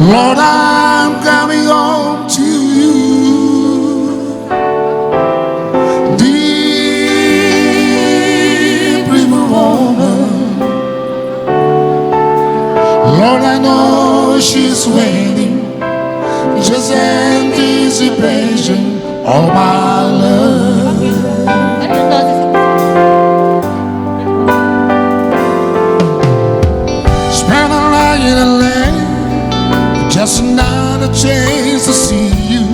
Lord, I'm coming home to you. Deep river woman, Lord, I know she's waiting, just anticipation of my love. Spend a night in LA, just another chance to see you.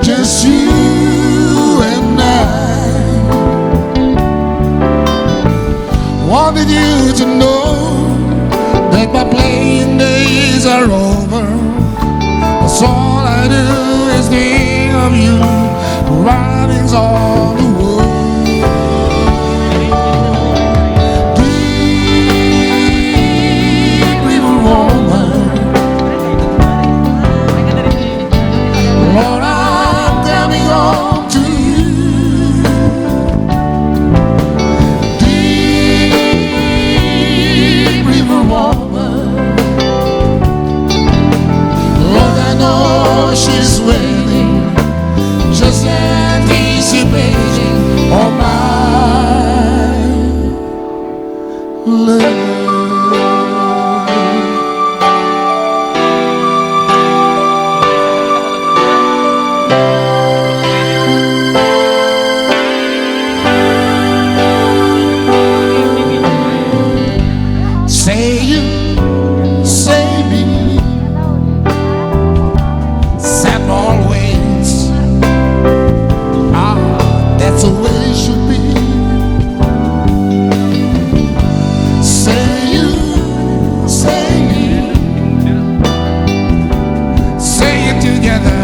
Just you and I. Wanted you to know that my playing days are over. That's all I do is think of you. Writings on the wall. Deep river woman, Lord, I'm coming home to you. Deep river woman, Lord, I know she's waiting, just anticipating all my love. Say you, say me, said always. Ah, that's the way it should be. Say you, say me, say it together.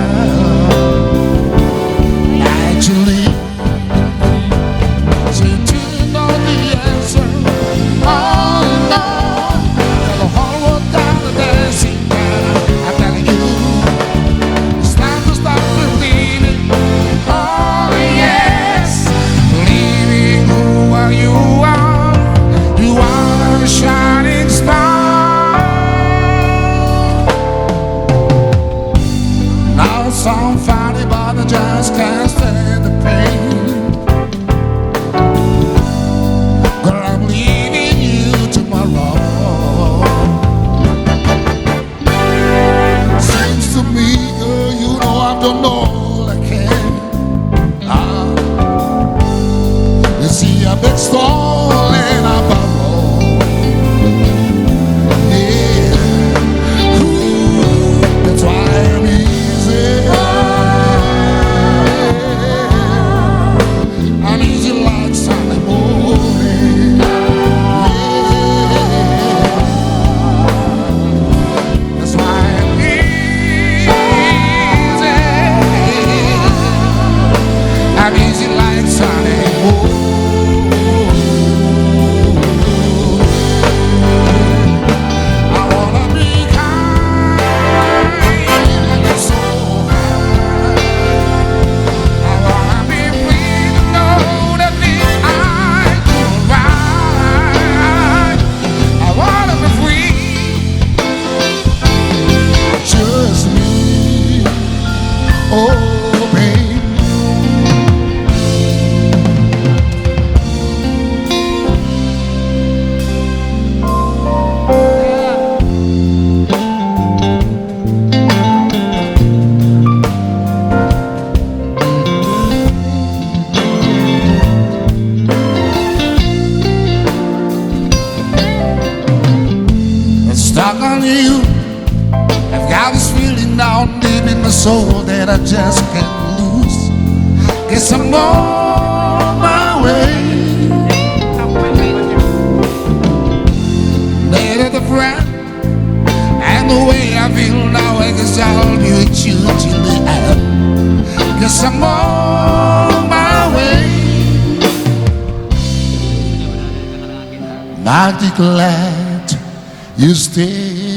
Actually, so you do know the answer. Oh no, tell the whole world down the dancing better. I'm telling you, it's time to stop believing. Oh yes, believing who you are. You are a shining star. Now it sounds funny, but I just can't stand the pain. Girl, I'm leaving you tomorrow. Seems to me, girl, you know I've done all I can. Ah, you see, I've been stolen, I borrow. Yeah, ooh, that's why I'm easy. I'm easy like Sunday morning. Yeah, that's why I'm easy. I'm easy like Sunday morning. I wanna be kind and so high. I wanna be free to know that this I do right. I wanna be free, just me. Oh, baby. It's stuck on you. I've got this feeling down deep in my soul that I just can't lose. Guess I'm on my way. Later the friend, and the way I feel now, I guess I'll be with you till the end. Guess I'm on my way. Mighty glad you stay.